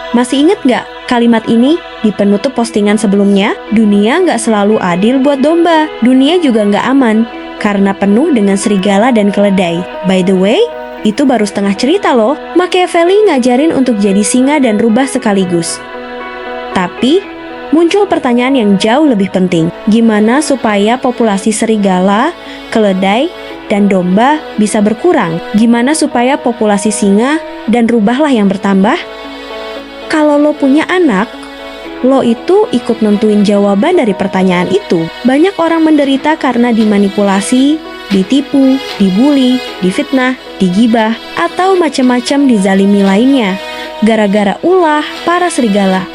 Masih inget gak kalimat ini di penutup postingan sebelumnya? Dunia gak selalu adil buat domba. Dunia juga gak aman karena penuh dengan serigala dan keledai. By the way, itu baru setengah cerita loh. Machiavelli ngajarin untuk jadi singa dan rubah sekaligus. Tapi muncul pertanyaan yang jauh lebih penting. Gimana supaya populasi serigala, keledai, dan domba bisa berkurang? Gimana supaya populasi singa dan rubahlah yang bertambah? Kalau lo punya anak, lo itu ikut nentuin jawaban dari pertanyaan itu. Banyak orang menderita karena dimanipulasi, ditipu, dibully, difitnah, digibah, atau macam-macam dizalimi lainnya, gara-gara ulah para serigala.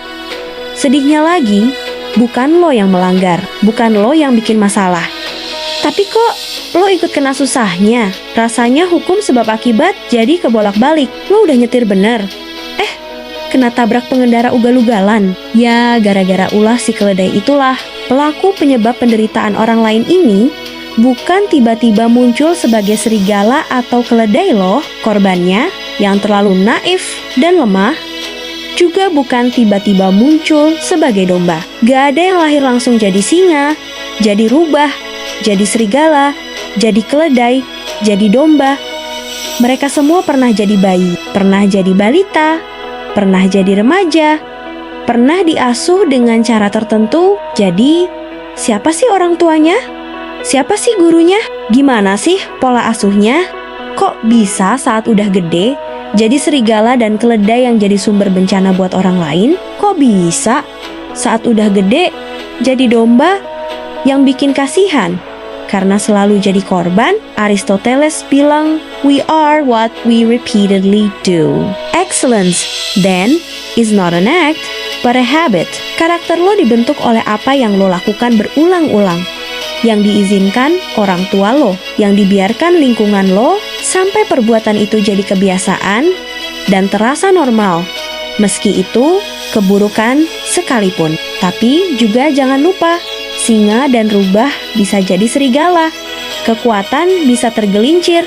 Sedihnya lagi, bukan lo yang melanggar, bukan lo yang bikin masalah. Tapi kok lo ikut kena susahnya? Rasanya hukum sebab akibat jadi kebolak-balik. Lo udah nyetir bener, kena tabrak pengendara ugal-ugalan. Ya, gara-gara ulah si keledai itulah. Pelaku penyebab penderitaan orang lain ini bukan tiba-tiba muncul sebagai serigala atau keledai loh. Korbannya yang terlalu naif dan lemah juga bukan tiba-tiba muncul sebagai domba. Gak ada yang lahir langsung jadi singa, jadi rubah, jadi serigala, jadi keledai, jadi domba. Mereka semua pernah jadi bayi, pernah jadi balita, pernah jadi remaja, pernah diasuh dengan cara tertentu. Jadi, siapa sih orang tuanya? Siapa sih gurunya? Gimana sih pola asuhnya? Kok bisa saat udah gede jadi serigala dan keledai yang jadi sumber bencana buat orang lain? Kok bisa saat udah gede jadi domba yang bikin kasihan? Karena selalu jadi korban, Aristoteles bilang, "We are what we repeatedly do." Excellence, then, is not an act, but a habit. Karakter lo dibentuk oleh apa yang lo lakukan berulang-ulang, yang diizinkan orang tua lo, yang dibiarkan lingkungan lo, sampai perbuatan itu jadi kebiasaan dan terasa normal, meski itu keburukan sekalipun. Tapi juga jangan lupa, singa dan rubah bisa jadi serigala. Kekuatan bisa tergelincir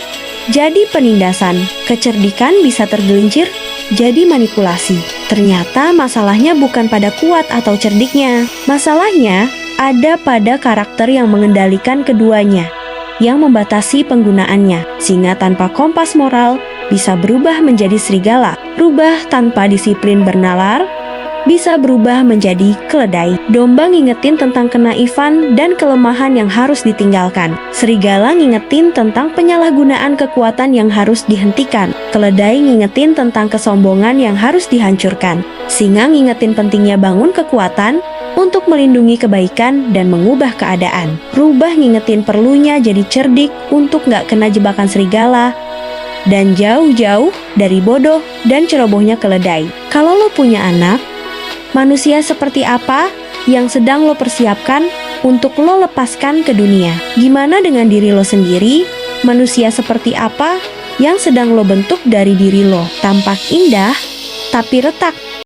jadi penindasan. Kecerdikan bisa tergelincir jadi manipulasi. Ternyata masalahnya bukan pada kuat atau cerdiknya. Masalahnya ada pada karakter yang mengendalikan keduanya, yang membatasi penggunaannya. Singa tanpa kompas moral bisa berubah menjadi serigala. Rubah tanpa disiplin bernalar bisa berubah menjadi keledai. Domba ngingetin tentang kenaifan dan kelemahan yang harus ditinggalkan. Serigala ngingetin tentang penyalahgunaan kekuatan yang harus dihentikan. Keledai ngingetin tentang kesombongan yang harus dihancurkan. Singa ngingetin pentingnya bangun kekuatan untuk melindungi kebaikan dan mengubah keadaan. Rubah ngingetin perlunya jadi cerdik untuk gak kena jebakan serigala dan jauh-jauh dari bodoh dan cerobohnya keledai. Kalau lo punya anak, manusia seperti apa yang sedang lo persiapkan untuk lo lepaskan ke dunia? Gimana dengan diri lo sendiri? Manusia seperti apa yang sedang lo bentuk dari diri lo? Tampak indah, tapi retak.